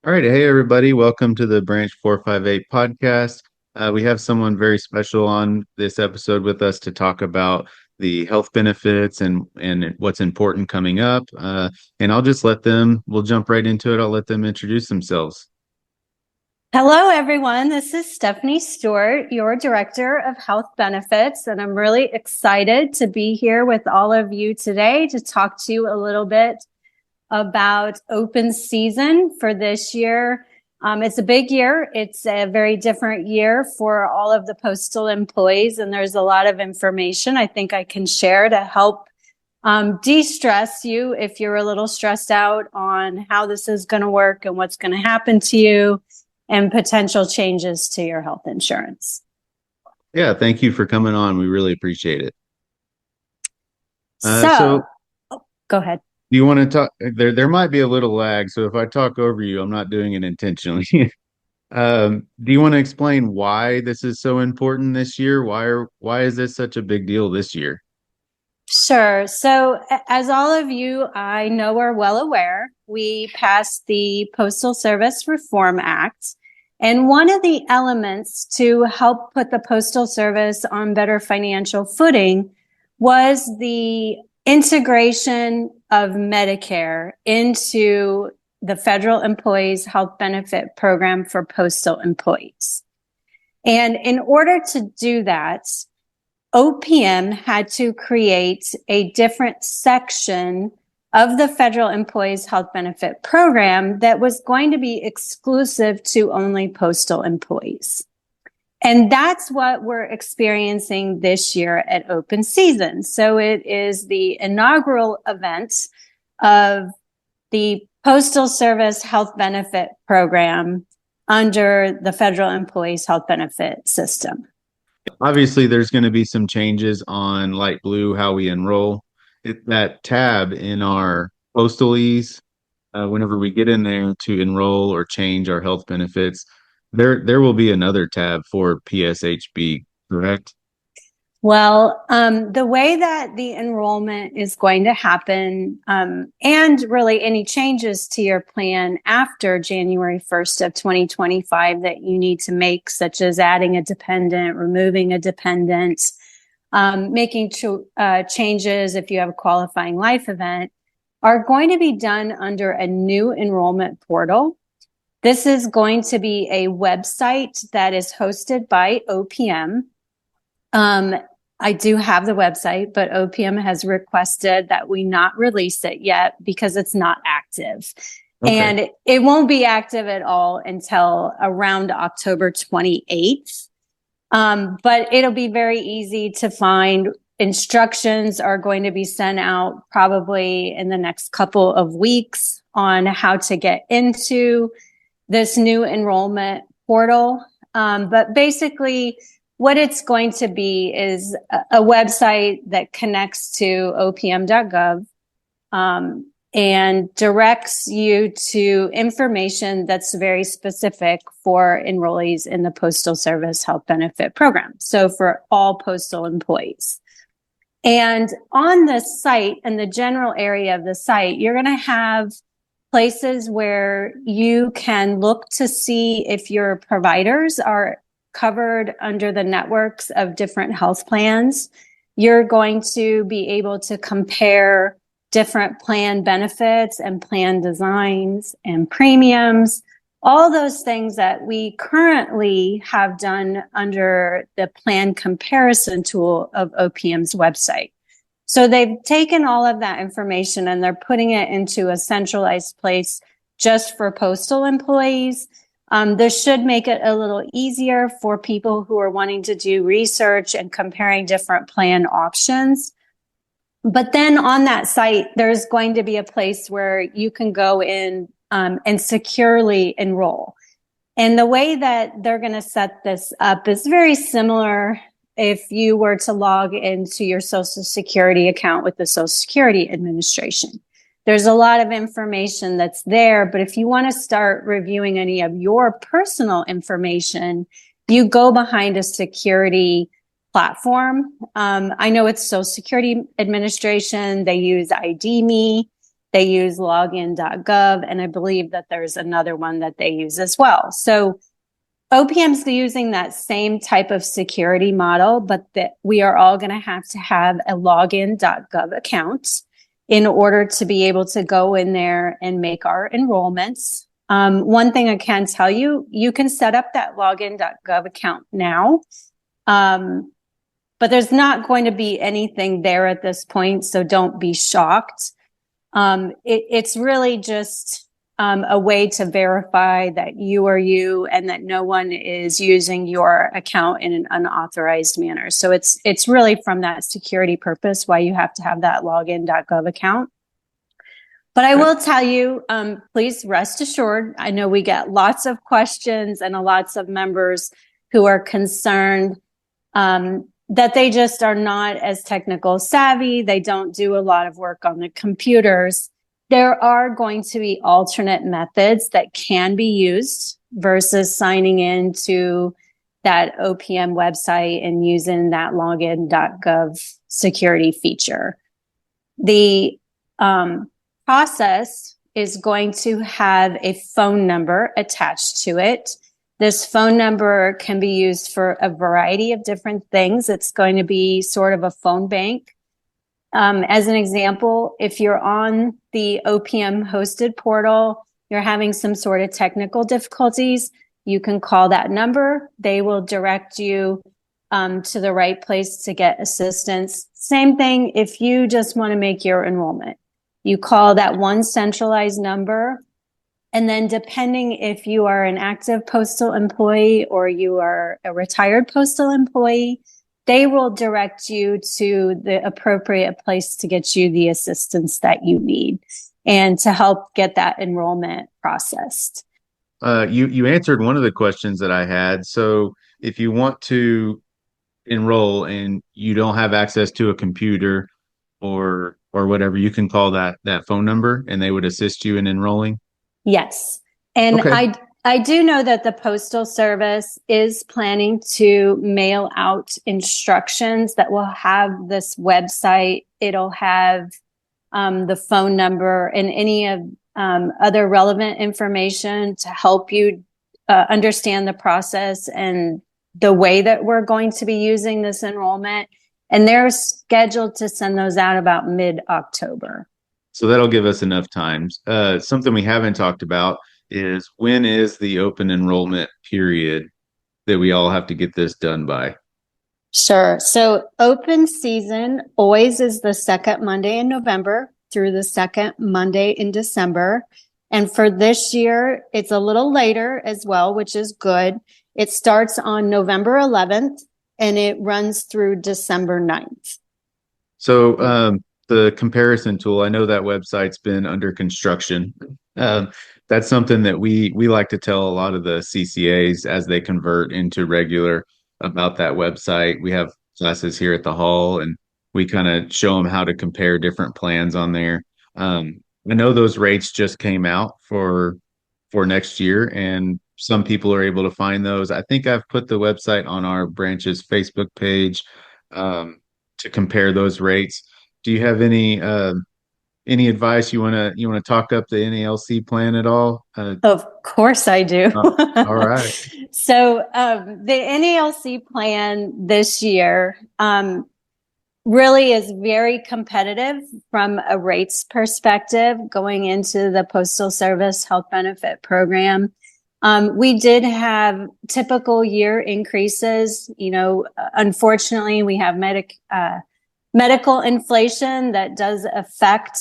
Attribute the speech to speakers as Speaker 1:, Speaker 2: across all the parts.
Speaker 1: All right. Hey, everybody. Welcome to the Branch 458 podcast. We have someone very special on this episode with us to talk about the health benefits and what's important coming up. And I'll just we'll jump right into it. I'll let them introduce themselves.
Speaker 2: Hello, everyone. This is Stephanie Stewart, your Director of Health Benefits, and I'm really excited to be here with all of you today to talk to you a little bit about open season for this year. It's a big year. It's a very different year for all of the postal employees, and there's a lot of information I think I can share to help de-stress you if you're a little stressed out on how this is going to work and what's going to happen to you and potential changes to your health insurance.
Speaker 1: Yeah, thank you for coming on. We really appreciate it.
Speaker 2: Go ahead.
Speaker 1: Do you want to talk? There might be a little lag, so if I talk over you, I'm not doing it intentionally. Do you want to explain why this is so important this year? Why is this such a big deal this year?
Speaker 2: Sure. So as all of you I know are well aware, we passed the Postal Service Reform Act. And one of the elements to help put the Postal Service on better financial footing was the integration of Medicare into the Federal Employees Health Benefit Program for postal employees. And in order to do that, OPM had to create a different section of the Federal Employees Health Benefit Program that was going to be exclusive to only postal employees. And that's what we're experiencing this year at open season. So it is the inaugural event of the Postal Service Health Benefit Program under the Federal Employees Health Benefit System.
Speaker 1: Obviously, there's going to be some changes on light blue, how we enroll. That tab in our postalese, whenever we get in there to enroll or change our health benefits, there will be another tab for PSHB, correct?
Speaker 2: Well, the way that the enrollment is going to happen, and really any changes to your plan after January 1st of 2025 that you need to make, such as adding a dependent, removing a dependent, making changes if you have a qualifying life event, are going to be done under a new enrollment portal. This is going to be a website that is hosted by OPM. I do have the website, but OPM has requested that we not release it yet because it's not active. Okay. And it won't be active at all until around October 28th. But it'll be very easy to find. Instructions are going to be sent out probably in the next couple of weeks on how to get into this new enrollment portal. But basically, what it's going to be is a website that connects to opm.gov and directs you to information that's very specific for enrollees in the Postal Service Health Benefit Program. So for all postal employees. And on the site, in the general area of the site, you're going to have places where you can look to see if your providers are covered under the networks of different health plans. You're going to be able to compare different plan benefits and plan designs and premiums, all those things that we currently have done under the plan comparison tool of OPM's website. So they've taken all of that information and they're putting it into a centralized place just for postal employees. This should make it a little easier for people who are wanting to do research and comparing different plan options. But then on that site, there's going to be a place where you can go in and securely enroll. And the way that they're going to set this up is very similar if you were to log into your Social Security account with the Social Security Administration. There's a lot of information that's there, but if you want to start reviewing any of your personal information, you go behind a security platform. I know it's Social Security Administration. They use ID.me. They use login.gov, and I believe that there's another one that they use as well. So OPM's using that same type of security model, but that we are all going to have a login.gov account in order to be able to go in there and make our enrollments. One thing I can tell you, you can set up that login.gov account now, but there's not going to be anything there at this point, so don't be shocked. It's really just a way to verify that you are you and that no one is using your account in an unauthorized manner. So it's really from that security purpose why you have to have that login.gov account. But I will tell you, please rest assured, I know we get lots of questions and lots of members who are concerned that they just are not as technical savvy. They don't do a lot of work on the computers. There are going to be alternate methods that can be used versus signing into that OPM website and using that login.gov security feature. The process is going to have a phone number attached to it. This phone number can be used for a variety of different things. It's going to be sort of a phone bank. As an example, if you're on the OPM hosted portal, you're having some sort of technical difficulties, you can call that number. They will direct you to the right place to get assistance. Same thing if you just want to make your enrollment. You call that one centralized number, and then depending if you are an active postal employee or you are a retired postal employee, they will direct you to the appropriate place to get you the assistance that you need and to help get that enrollment processed.
Speaker 1: You answered one of the questions that I had. So if you want to enroll and you don't have access to a computer or whatever, you can call that phone number and they would assist you in enrolling.
Speaker 2: Yes. And
Speaker 1: Okay.
Speaker 2: I do know that the Postal Service is planning to mail out instructions that will have this website. It'll have the phone number and any of other relevant information to help you understand the process and the way that we're going to be using this enrollment. And they're scheduled to send those out about mid-October.
Speaker 1: So that'll give us enough time. Something we haven't talked about is when is the open enrollment period that we all have to get this done by?
Speaker 2: Sure. So open season always is the second Monday in November through the second Monday in December. And for this year, it's a little later as well, which is good. It starts on November 11th and it runs through December 9th.
Speaker 1: So the comparison tool, I know that website's been under construction. That's something that we like to tell a lot of the CCAs as they convert into regular about that website. We have classes here at the hall and we kind of show them how to compare different plans on there. I know those rates just came out for next year and some people are able to find those. I think I've put the website on our branch's Facebook page to compare those rates. Do you have any advice you wanna talk up the NALC plan at all?
Speaker 2: Of course I do.
Speaker 1: All right.
Speaker 2: So the NALC plan this year really is very competitive from a rates perspective going into the Postal Service Health Benefit Program. We did have typical year increases. Unfortunately, we have medical inflation that does affect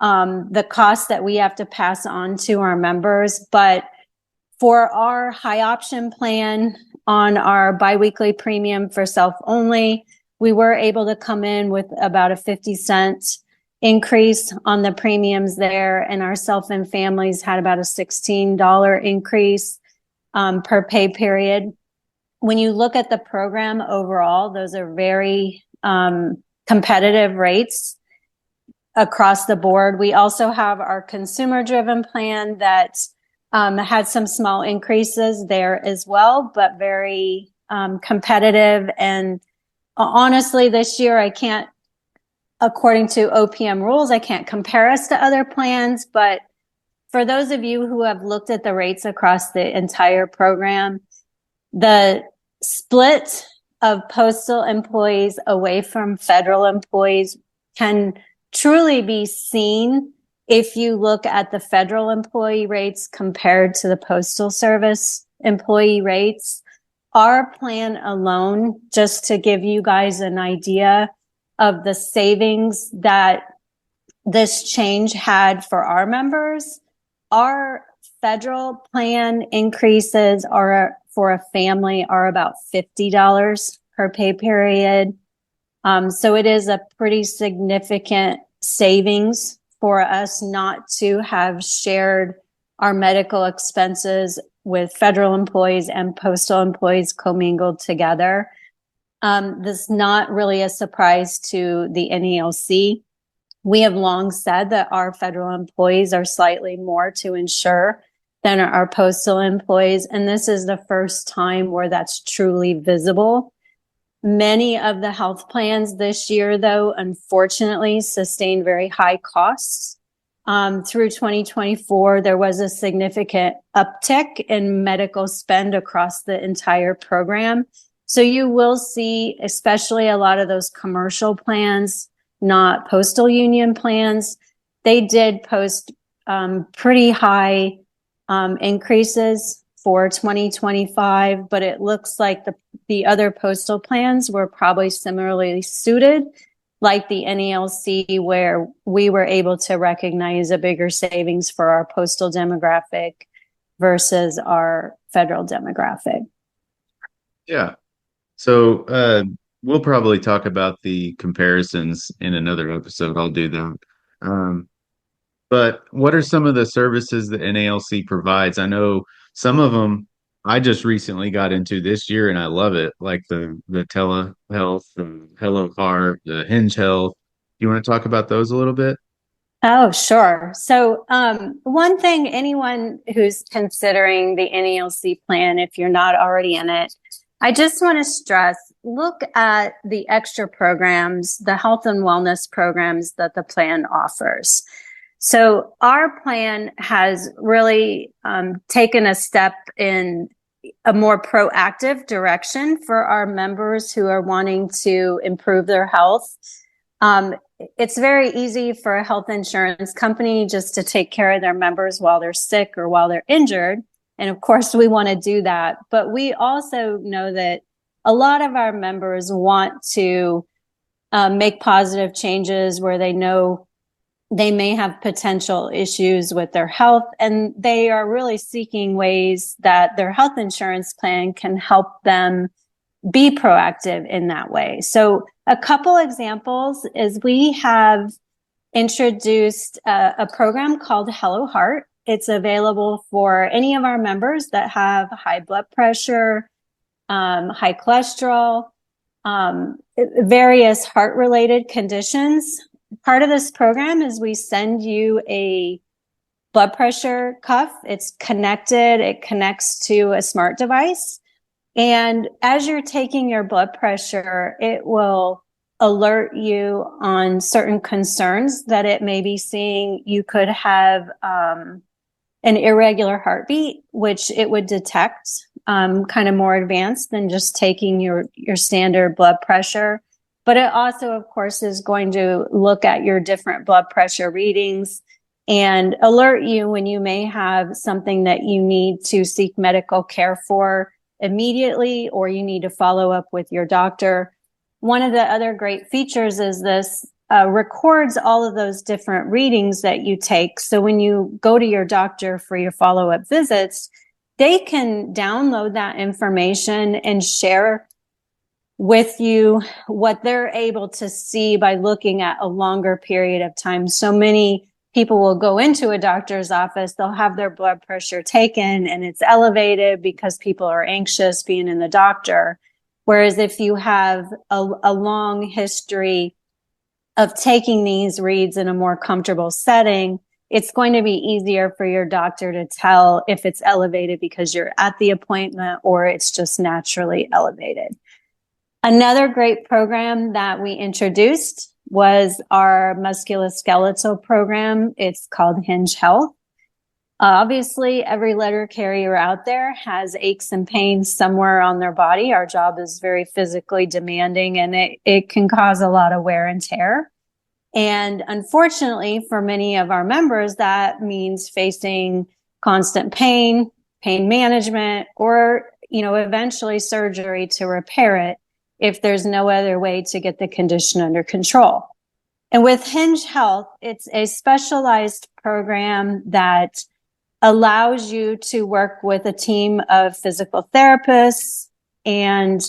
Speaker 2: the cost that we have to pass on to our members. But for our high option plan on our biweekly premium for self only, we were able to come in with about a 50-cent increase on the premiums there. And our self and families had about a $16 increase per pay period. When you look at the program overall, those are very competitive rates across the board. We also have our consumer driven plan that had some small increases there as well, but very competitive. And honestly, this year, I can't according to OPM rules, I can't compare us to other plans, but for those of you who have looked at the rates across the entire program, the split of postal employees away from federal employees can truly be seen if you look at the federal employee rates compared to the Postal Service employee rates. Our plan alone, just to give you guys an idea of the savings that this change had for our members, our federal plan increases are for a family are about $50 per pay period. So it is a pretty significant savings for us not to have shared our medical expenses with federal employees and postal employees commingled together. This is not really a surprise to the NALC. We have long said that our federal employees are slightly more to insure than our postal employees, and this is the first time where that's truly visible. Many of the health plans this year, though, unfortunately, sustained very high costs. Through 2024, there was a significant uptick in medical spend across the entire program. So you will see, especially a lot of those commercial plans, not postal union plans, they did post pretty high increases for 2025, but it looks like the other postal plans were probably similarly suited, like the NALC, where we were able to recognize a bigger savings for our postal demographic versus our federal demographic.
Speaker 1: Yeah. So we'll probably talk about the comparisons in another episode. I'll do that. But what are some of the services that NALC provides? I know some of them I just recently got into this year and I love it, like the telehealth, the Hello Heart, the Hinge Health. You want to talk about those a little bit?
Speaker 2: Oh, sure. So one thing, anyone who's considering the NALC plan, if you're not already in it, I just want to stress, look at the extra programs, the health and wellness programs that the plan offers. So our plan has really taken a step in a more proactive direction for our members who are wanting to improve their health. It's very easy for a health insurance company just to take care of their members while they're sick or while they're injured. And of course, we want to do that. But we also know that a lot of our members want to make positive changes where they know they may have potential issues with their health, and they are really seeking ways that their health insurance plan can help them be proactive in that way. So a couple examples is we have introduced a program called Hello Heart. It's available for any of our members that have high blood pressure, high cholesterol, various heart-related conditions. Part of this program is we send you a blood pressure cuff. It's connected. It connects to a smart device. And as you're taking your blood pressure, it will alert you on certain concerns that it may be seeing. You could have an irregular heartbeat, which it would detect, kind of more advanced than just taking your standard blood pressure. But it also, of course, is going to look at your different blood pressure readings and alert you when you may have something that you need to seek medical care for immediately, or you need to follow up with your doctor. One of the other great features is this records all of those different readings that you take. So when you go to your doctor for your follow-up visits, they can download that information and share with you what they're able to see by looking at a longer period of time. So many people will go into a doctor's office, they'll have their blood pressure taken and it's elevated because people are anxious being in the doctor. Whereas if you have a long history of taking these reads in a more comfortable setting, it's going to be easier for your doctor to tell if it's elevated because you're at the appointment or it's just naturally elevated. Another great program that we introduced was our musculoskeletal program. It's called Hinge Health. Obviously, every letter carrier out there has aches and pains somewhere on their body. Our job is very physically demanding, and it can cause a lot of wear and tear. And unfortunately, for many of our members, that means facing constant pain, pain management, or, eventually surgery to repair it if there's no other way to get the condition under control. And with Hinge Health, it's a specialized program that allows you to work with a team of physical therapists and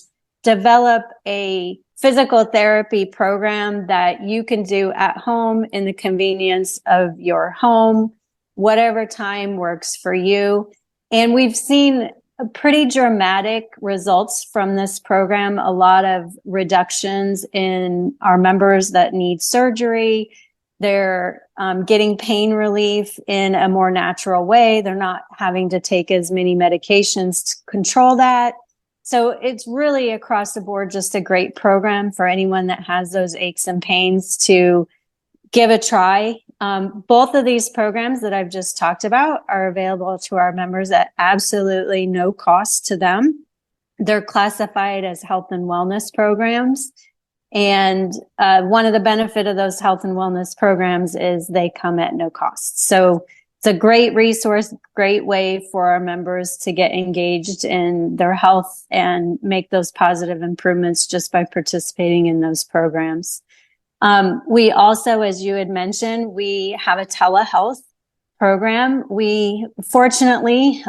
Speaker 2: develop a physical therapy program that you can do at home in the convenience of your home, whatever time works for you. And we've seen pretty dramatic results from this program, a lot of reductions in our members that need surgery. They're getting pain relief in a more natural way. They're not having to take as many medications to control that. So it's really across the board just a great program for anyone that has those aches and pains to give a try. Both of these programs that I've just talked about are available to our members at absolutely no cost to them. They're classified as health and wellness programs. And one of the benefits of those health and wellness programs is they come at no cost. So it's a great resource, great way for our members to get engaged in their health and make those positive improvements just by participating in those programs. We also, as you had mentioned, we have a telehealth program. We fortunately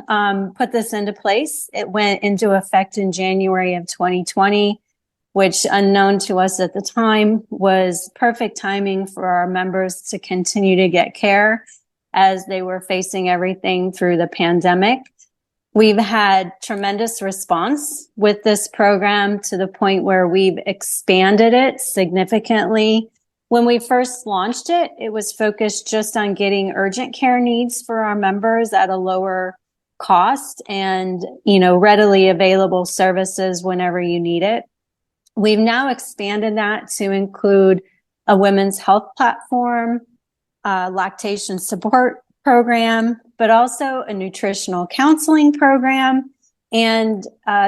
Speaker 2: put this into place. It went into effect in January of 2020. Which, unknown to us at the time, was perfect timing for our members to continue to get care as they were facing everything through the pandemic. We've had tremendous response with this program to the point where we've expanded it significantly. When we first launched it, it was focused just on getting urgent care needs for our members at a lower cost and, readily available services whenever you need it. We've now expanded that to include a women's health platform, a lactation support program, but also a nutritional counseling program. And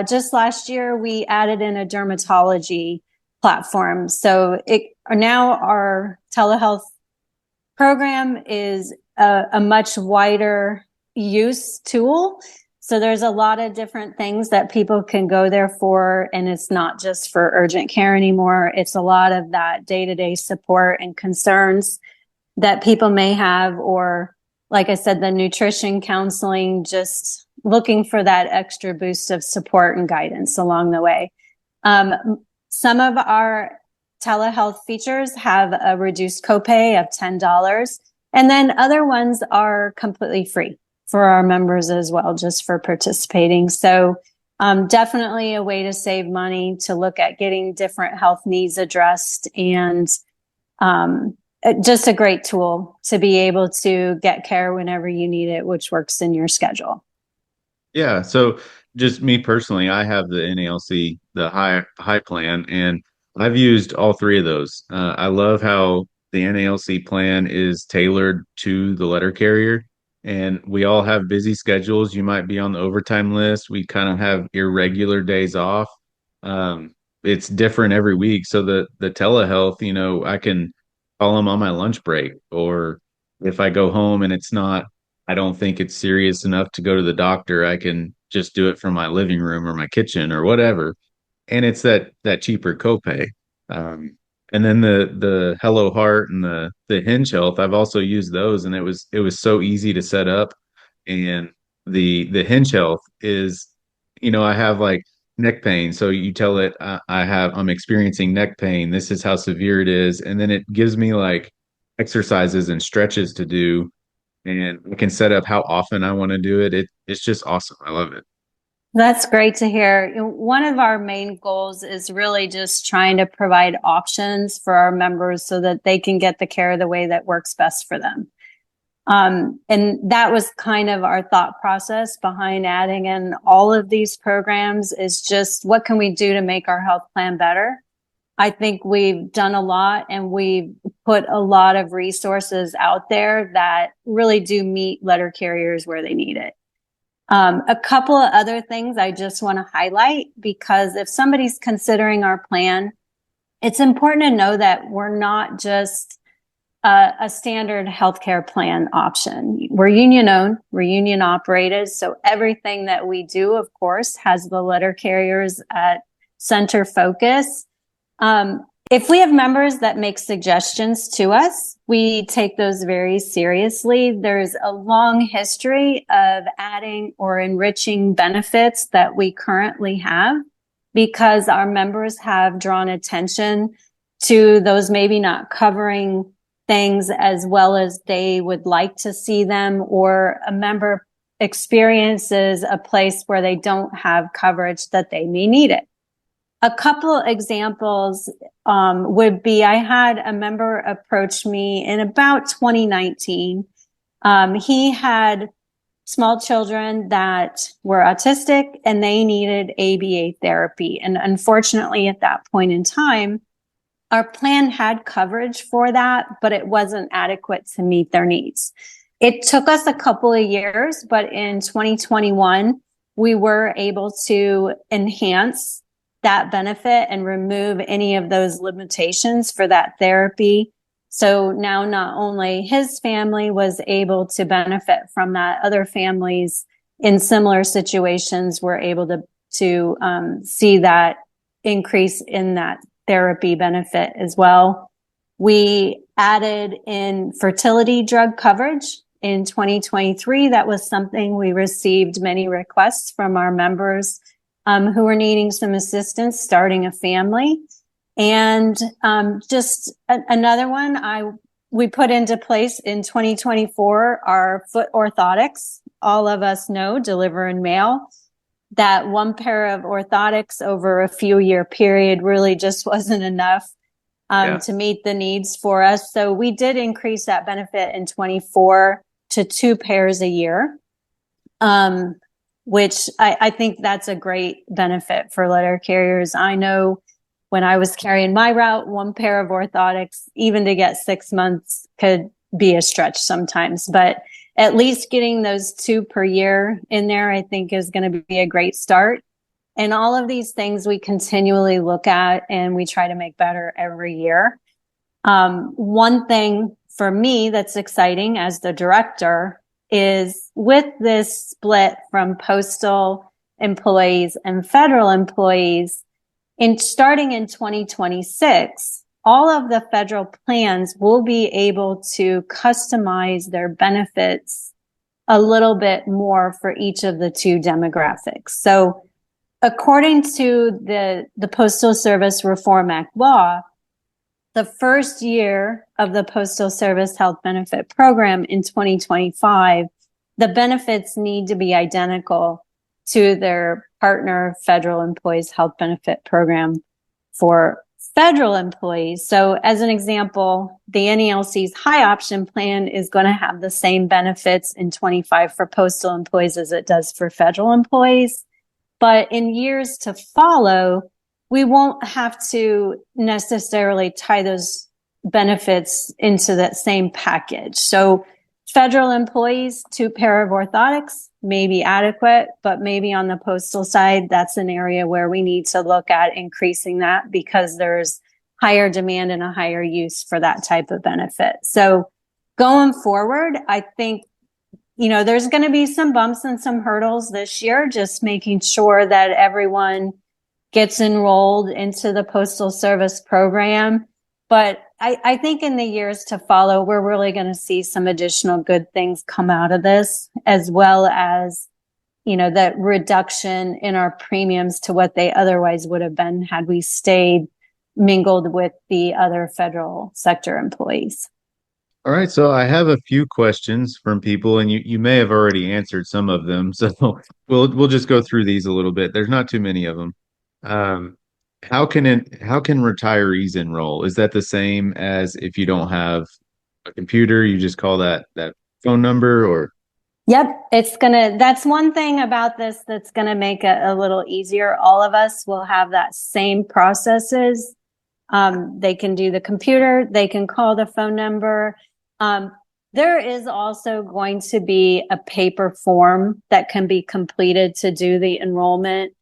Speaker 2: just last year, we added in a dermatology platform. So now our telehealth program is a much wider use tool. So there's a lot of different things that people can go there for, and it's not just for urgent care anymore. It's a lot of that day-to-day support and concerns that people may have, or like I said, the nutrition counseling, just looking for that extra boost of support and guidance along the way. Some of our telehealth features have a reduced copay of $10, and then other ones are completely free for our members as well, just for participating. So definitely a way to save money, to look at getting different health needs addressed, and just a great tool to be able to get care whenever you need it, which works in your schedule.
Speaker 1: Yeah. So just me personally, I have the NALC, the high plan, and I've used all three of those. I love how the NALC plan is tailored to the letter carrier. And we all have busy schedules. You might be on the overtime list. We kind of have irregular days off. It's different every week. So the telehealth, I can call them on my lunch break, or if I go home and I don't think it's serious enough to go to the doctor, I can just do it from my living room or my kitchen or whatever. And it's that cheaper copay. Um, and then the Hello Heart and the Hinge Health, I've also used those, and it was so easy to set up. And the Hinge Health is, I have like neck pain, so you tell it I'm experiencing neck pain. This is how severe it is, and then it gives me like exercises and stretches to do, and I can set up how often I want to do it. It's just awesome. I love it.
Speaker 2: That's great to hear. One of our main goals is really just trying to provide options for our members so that they can get the care the way that works best for them. And that was kind of our thought process behind adding in all of these programs, is just what can we do to make our health plan better? I think we've done a lot and we've put a lot of resources out there that really do meet letter carriers where they need it. A couple of other things I just want to highlight, because if somebody's considering our plan, it's important to know that we're not just a standard healthcare plan option. We're union owned, we're union operated. So everything that we do, of course, has the letter carriers at center focus. If we have members that make suggestions to us, we take those very seriously. There's a long history of adding or enriching benefits that we currently have because our members have drawn attention to those maybe not covering things as well as they would like to see them, or a member experiences a place where they don't have coverage that they may need it. A couple examples would be, I had a member approach me in about 2019. He had small children that were autistic and they needed ABA therapy. And unfortunately, at that point in time, our plan had coverage for that, but it wasn't adequate to meet their needs. It took us a couple of years, but in 2021, we were able to enhance that benefit and remove any of those limitations for that therapy. So now not only his family was able to benefit from that, other families in similar situations were able to see that increase in that therapy benefit as well. We added in fertility drug coverage in 2023. That was something we received many requests from our members who were needing some assistance starting a family. And just another one we put into place in 2024 are foot orthotics. All of us know, deliver and mail. That one pair of orthotics over a few year period really just wasn't enough to meet the needs for us. So we did increase that benefit in 24 to 2 pairs a year, which I think that's a great benefit for letter carriers. I know when I was carrying my route, 1 pair of orthotics, even to get 6 months, could be a stretch sometimes, but at least getting those 2 per year in there, I think is going to be a great start. And all of these things we continually look at and we try to make better every year. One thing for me that's exciting as the director is with this split from postal employees and federal employees, starting in 2026, all of the federal plans will be able to customize their benefits a little bit more for each of the 2 demographics. So according to the Postal Service Reform Act law, the first year of the Postal Service Health Benefit Program in 2025, the benefits need to be identical to their partner federal employees health benefit program for federal employees. So as an example, the NALC's high option plan is going to have the same benefits in 25 for postal employees as it does for federal employees. But in years to follow, we won't have to necessarily tie those benefits into that same package. So federal employees, 2 pair of orthotics may be adequate, but maybe on the postal side, that's an area where we need to look at increasing that because there's higher demand and a higher use for that type of benefit. So going forward, I think, there's going to be some bumps and some hurdles this year, just making sure that everyone gets enrolled into the Postal Service program. But I think in the years to follow, we're really going to see some additional good things come out of this, as well as, that reduction in our premiums to what they otherwise would have been had we stayed mingled with the other federal sector employees.
Speaker 1: All right, so I have a few questions from people, and you may have already answered some of them. So we'll just go through these a little bit. There's not too many of them. How can retirees enroll? Is that the same as if you don't have a computer, you just call that phone number, or?
Speaker 2: Yep, that's one thing about this that's gonna make it a little easier. All of us will have that same processes. They can do the computer, they can call the phone number. There is also going to be a paper form that can be completed to do the enrollment.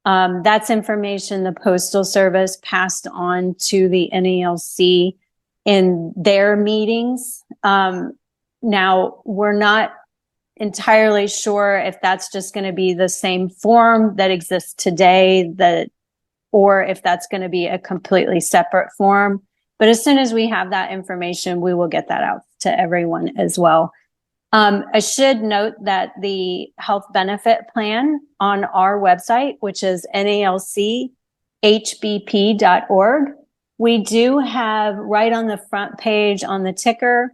Speaker 2: That's information the Postal Service passed on to the NALC in their meetings. Now, we're not entirely sure if that's just going to be the same form that exists today, or if that's going to be a completely separate form. But as soon as we have that information, we will get that out to everyone as well. I should note that the health benefit plan on our website, which is nalchbp.org, we do have right on the front page on the ticker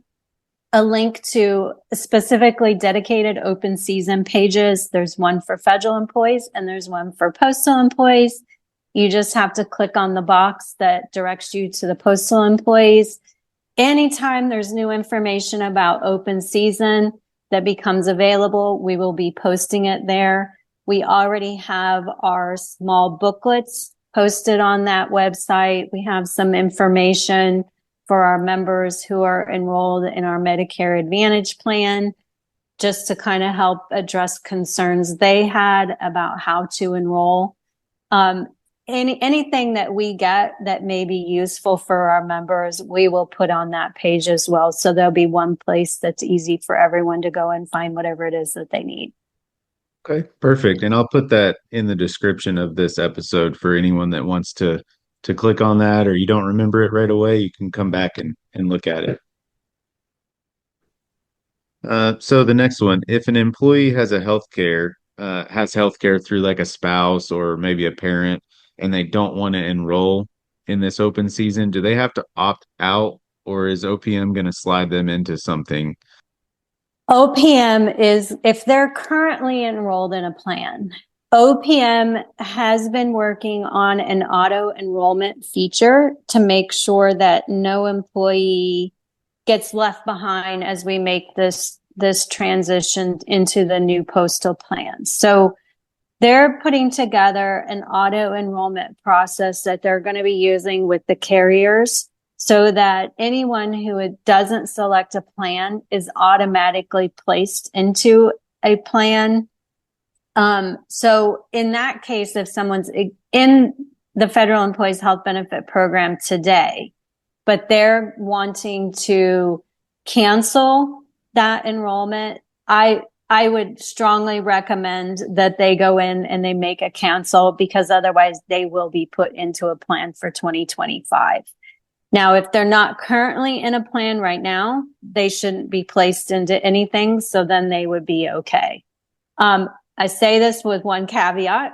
Speaker 2: a link to specifically dedicated open season pages. There's one for federal employees and there's one for postal employees. You just have to click on the box that directs you to the postal employees. Anytime there's new information about open season that becomes available, we will be posting it there. We already have our small booklets posted on that website. We have some information for our members who are enrolled in our Medicare Advantage plan, just to kind of help address concerns they had about how to enroll. Anything that we get that may be useful for our members, we will put on that page as well. So there'll be one place that's easy for everyone to go and find whatever it is that they need.
Speaker 1: Okay, perfect. And I'll put that in the description of this episode for anyone that wants to click on that, or you don't remember it right away, you can come back and look at it. So the next one, if an employee has healthcare through like a spouse or maybe a parent, and they don't want to enroll in this open season, do they have to opt out, or is OPM going to slide them into something?
Speaker 2: OPM is, if they're currently enrolled in a plan, OPM has been working on an auto enrollment feature to make sure that no employee gets left behind as we make this transition into the new postal plan. So they're putting together an auto enrollment process that they're going to be using with the carriers so that anyone who doesn't select a plan is automatically placed into a plan. So in that case, if someone's in the Federal Employees Health Benefit Program today, but they're wanting to cancel that enrollment, I would strongly recommend that they go in and they make a cancel, because otherwise they will be put into a plan for 2025. Now, if they're not currently in a plan right now, they shouldn't be placed into anything. So then they would be okay. I say this with one caveat,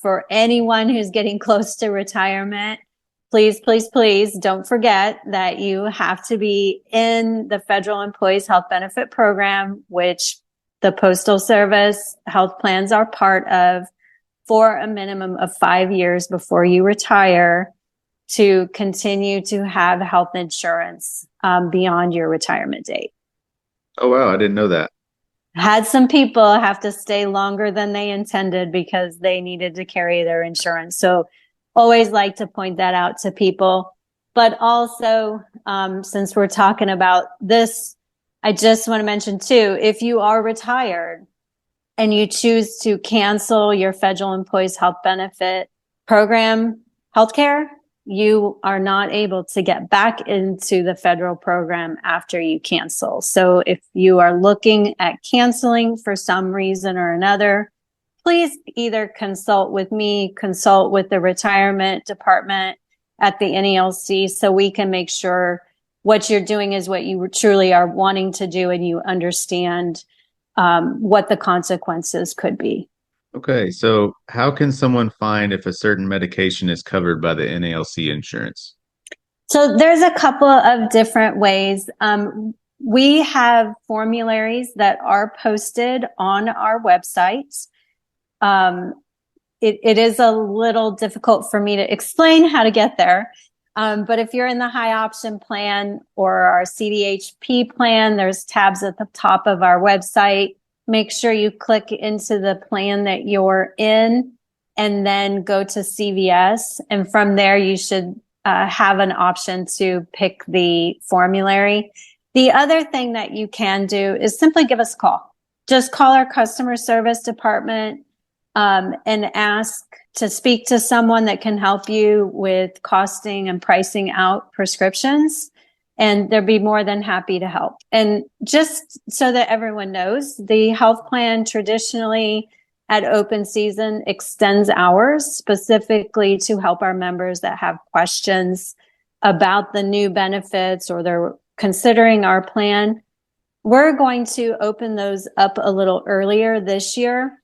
Speaker 2: for anyone who's getting close to retirement, please, please, please don't forget that you have to be in the Federal Employees Health Benefit Program, which the Postal Service health plans are part of, for a minimum of 5 years before you retire, to continue to have health insurance beyond your retirement date.
Speaker 1: Oh, wow. I didn't know that.
Speaker 2: Had some people have to stay longer than they intended because they needed to carry their insurance. So always like to point that out to people. But also, since we're talking about this, I just want to mention too, if you are retired and you choose to cancel your Federal Employees Health Benefit Program healthcare, you are not able to get back into the federal program after you cancel. So if you are looking at canceling for some reason or another, please either consult with me, consult with the retirement department at the NALC, so we can make sure what you're doing is what you truly are wanting to do and you understand what the consequences could be.
Speaker 1: Okay, so how can someone find if a certain medication is covered by the NALC insurance?
Speaker 2: So there's a couple of different ways. We have formularies that are posted on our website. It is a little difficult for me to explain how to get there. But if you're in the high option plan or our CDHP plan, there's tabs at the top of our website. Make sure you click into the plan that you're in and then go to CVS. And from there, you should have an option to pick the formulary. The other thing that you can do is simply give us a call. Just call our customer service department and ask to speak to someone that can help you with costing and pricing out prescriptions. And they'll be more than happy to help. And just so that everyone knows, the health plan traditionally at open season extends hours specifically to help our members that have questions about the new benefits or they're considering our plan. We're going to open those up a little earlier this year.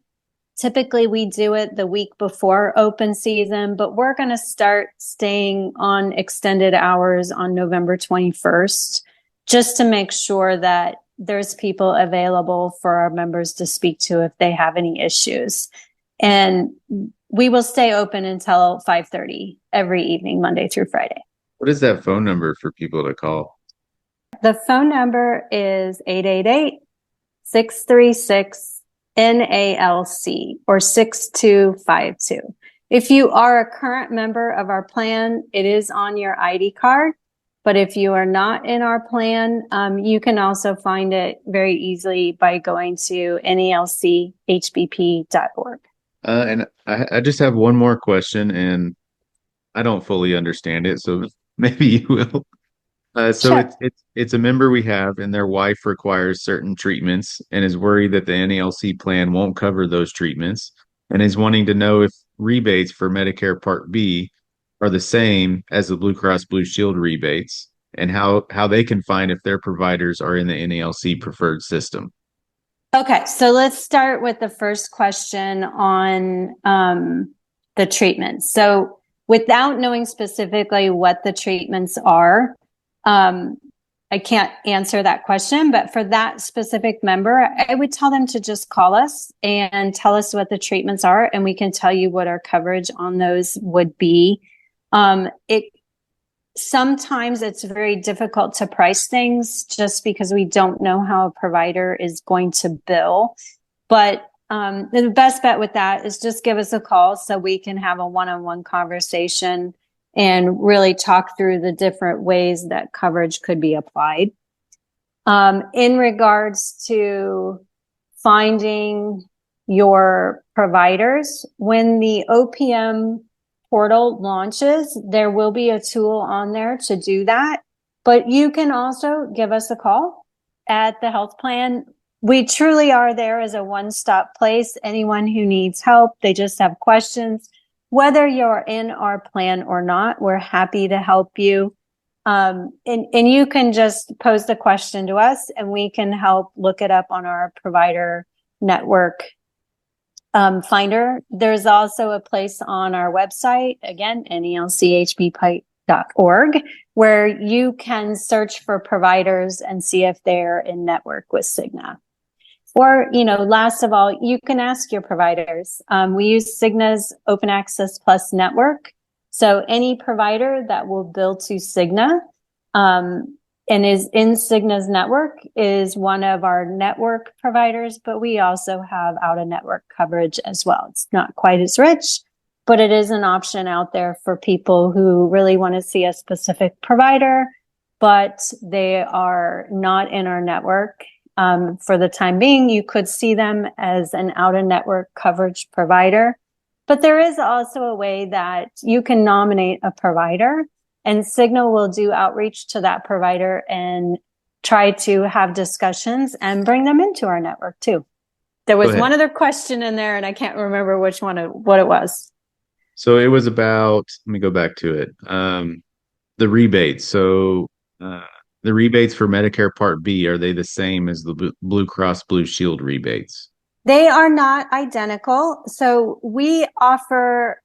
Speaker 2: Typically, we do it the week before open season, but we're going to start staying on extended hours on November 21st, just to make sure that there's people available for our members to speak to if they have any issues. And we will stay open until 5:30 every evening, Monday through Friday.
Speaker 1: What is that phone number for people to call?
Speaker 2: The phone number is 888-636-NALC or 6252. If you are a current member of our plan, it is on your ID card. But if you are not in our plan, you can also find it very easily by going to nalchbp.org.
Speaker 1: And I just have one more question, and I don't fully understand it, so maybe you will. So
Speaker 2: Sure.
Speaker 1: it's a member we have, and their wife requires certain treatments, and is worried that the NALC plan won't cover those treatments, and is wanting to know if rebates for Medicare Part B are the same as the Blue Cross Blue Shield rebates, and how they can find if their providers are in the NALC preferred system.
Speaker 2: Okay, so let's start with the first question on the treatments. So without knowing specifically what the treatments are, I can't answer that question, but for that specific member, I would tell them to just call us and tell us what the treatments are, and we can tell you what our coverage on those would be. Sometimes it's very difficult to price things just because we don't know how a provider is going to bill. But the best bet with that is just give us a call so we can have a one-on-one conversation and really talk through the different ways that coverage could be applied. In regards to finding your providers, when the OPM portal launches, there will be a tool on there to do that. But you can also give us a call at the health plan. We truly are there as a one-stop place. Anyone who needs help, they just have questions, whether you're in our plan or not, we're happy to help you. And you can just pose the question to us and we can help look it up on our provider network finder. There's also a place on our website, again, nalchbp.org, where you can search for providers and see if they're in network with Cigna. Or, last of all, you can ask your providers. We use Cigna's Open Access Plus network. So any provider that will bill to Cigna and is in Cigna's network is one of our network providers, but we also have out-of-network coverage as well. It's not quite as rich, but it is an option out there for people who really want to see a specific provider, but they are not in our network. For the time being, you could see them as an out-of-network coverage provider. But there is also a way that you can nominate a provider, and Cigna will do outreach to that provider and try to have discussions and bring them into our network too. There was one other question in there, and I can't remember what it was.
Speaker 1: So it was about, let me go back to it. The rebates. So the rebates for Medicare Part B, are they the same as the Blue Cross Blue Shield rebates?
Speaker 2: They are not identical. So we offer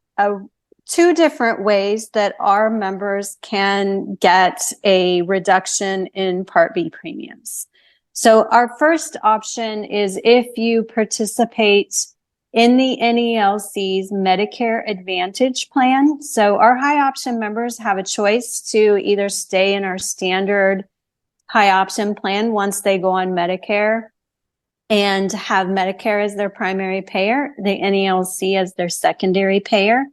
Speaker 2: two different ways that our members can get a reduction in Part B premiums. So our first option is if you participate in the NALC's Medicare Advantage plan. So our high option members have a choice to either stay in our standard high option plan once they go on Medicare and have Medicare as their primary payer, the NALC as their secondary payer.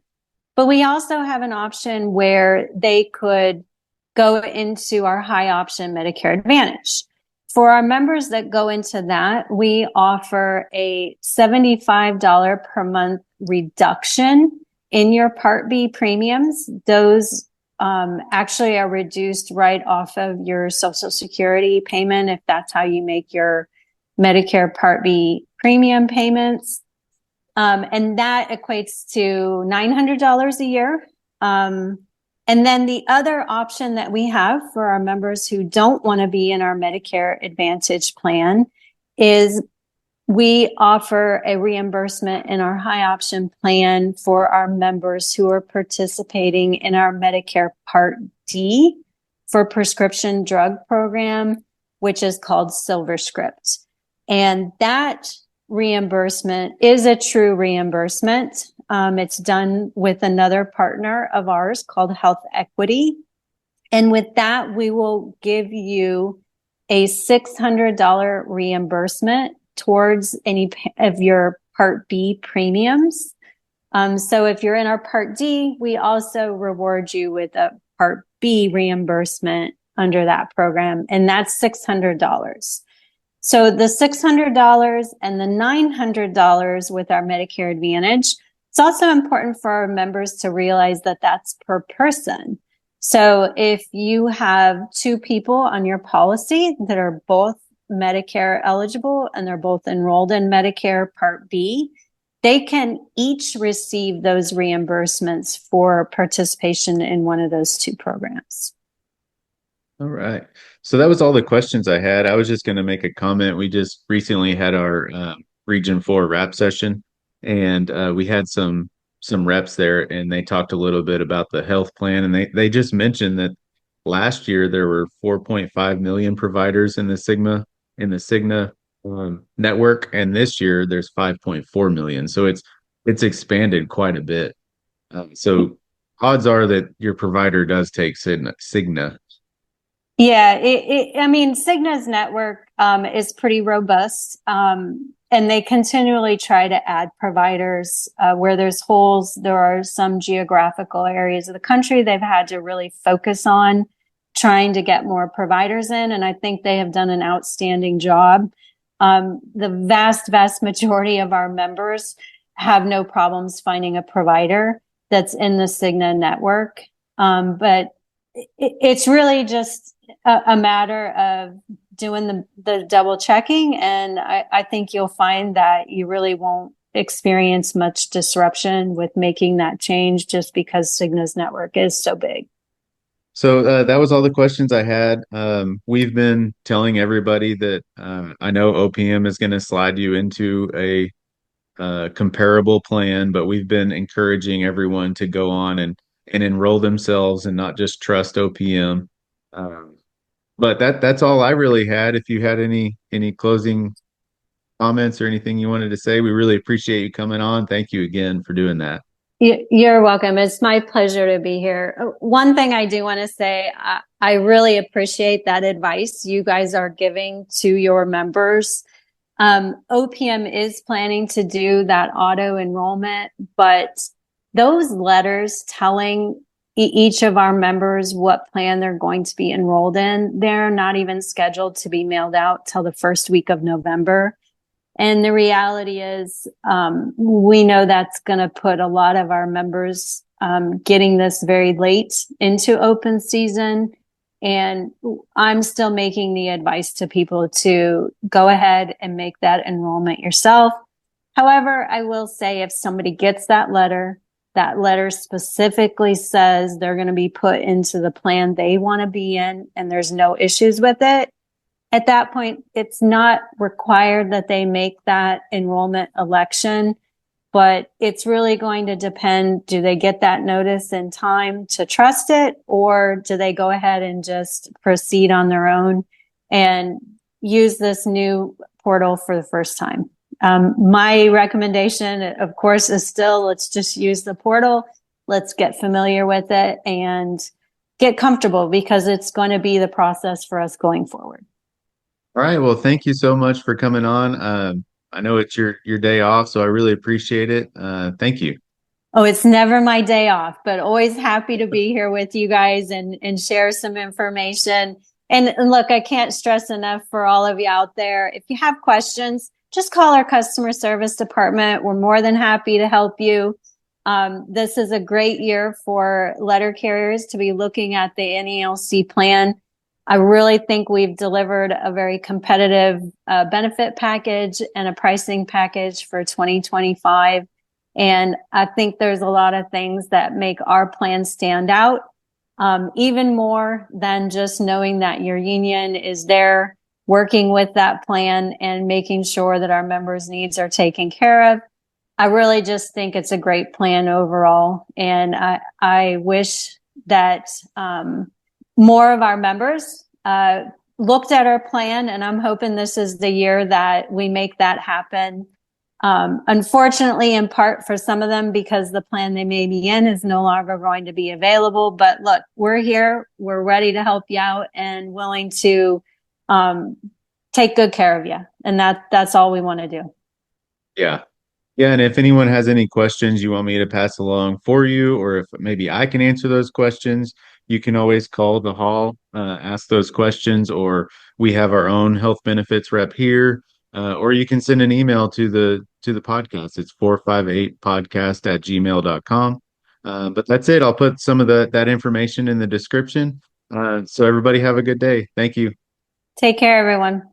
Speaker 2: But we also have an option where they could go into our high option Medicare Advantage. For our members that go into that, we offer a $75 per month reduction in your Part B premiums. Those actually are reduced right off of your Social Security payment if that's how you make your Medicare Part B premium payments. And that equates to $900 a year. And then the other option that we have for our members who don't want to be in our Medicare Advantage plan is we offer a reimbursement in our high option plan for our members who are participating in our Medicare Part D for prescription drug program, which is called SilverScript. And that reimbursement is a true reimbursement. It's done with another partner of ours called Health Equity. And with that, we will give you a $600 reimbursement towards any of your Part B premiums. So if you're in our Part D, we also reward you with a Part B reimbursement under that program, and that's $600. So the $600 and the $900 with our Medicare Advantage, it's also important for our members to realize that that's per person. So if you have two people on your policy that are both Medicare eligible and they're both enrolled in Medicare Part B, they can each receive those reimbursements for participation in one of those two programs.
Speaker 1: All right. So that was all the questions I had. I was just going to make a comment. We just recently had our Region 4 rap session, and we had some reps there, and they talked a little bit about the health plan, and they just mentioned that last year there were 4.5 million providers in the Cigna network, and this year there's 5.4 million. So it's expanded quite a bit. So odds are that your provider does take Cigna.
Speaker 2: Yeah, I mean, Cigna's network is pretty robust, and they continually try to add providers where there's holes. There are some geographical areas of the country they've had to really focus on trying to get more providers in, and I think they have done an outstanding job. The vast majority of our members have no problems finding a provider that's in the Cigna network, but it's really just a matter of doing the double checking. And I think you'll find that you really won't experience much disruption with making that change just because Cigna's network is so big.
Speaker 1: So that was all the questions I had. We've been telling everybody that I know OPM is going to slide you into a comparable plan, but we've been encouraging everyone to go on and enroll themselves and not just trust OPM. But that's all I really had. If you had any closing comments or anything you wanted to say, we really appreciate you coming on. Thank you again for doing that.
Speaker 2: You're welcome. It's my pleasure to be here. One thing I do want to say, I really appreciate that advice you guys are giving to your members. OPM is planning to do that auto enrollment, but those letters telling each of our members what plan they're going to be enrolled in, they're not even scheduled to be mailed out till the first week of November. And the reality is, we know that's going to put a lot of our members getting this very late into open season. And I'm still making the advice to people to go ahead and make that enrollment yourself. However, I will say if somebody gets that letter specifically says they're going to be put into the plan they want to be in, and there's no issues with it, at that point, it's not required that they make that enrollment election, but it's really going to depend, do they get that notice in time to trust it, or do they go ahead and just proceed on their own and use this new portal for the first time? My recommendation, of course, is still let's just use the portal. Let's get familiar with it and get comfortable, because it's going to be the process for us going forward.
Speaker 1: All right. Well, thank you so much for coming on. I know it's your day off, so I really appreciate it. Thank you.
Speaker 2: Oh, it's never my day off, but always happy to be here with you guys and share some information. And look, I can't stress enough for all of you out there. If you have questions, just call our customer service department. We're more than happy to help you. This is a great year for letter carriers to be looking at the NALC plan. I really think we've delivered a very competitive benefit package and a pricing package for 2025. And I think there's a lot of things that make our plan stand out, even more than just knowing that your union is there working with that plan and making sure that our members' needs are taken care of. I really just think it's a great plan overall. And I wish that more of our members looked at our plan, and I'm hoping this is the year that we make that happen. Unfortunately, in part for some of them, because the plan they may be in is no longer going to be available. But look, we're here, we're ready to help you out and willing to take good care of you. And that's all we want to do.
Speaker 1: Yeah. Yeah, and if anyone has any questions you want me to pass along for you, or if maybe I can answer those questions, you can always call the hall, ask those questions, or we have our own health benefits rep here, or you can send an email to the podcast. It's 458podcast@gmail.com. But that's it. I'll put some of that information in the description. So everybody have a good day. Thank you.
Speaker 2: Take care, everyone.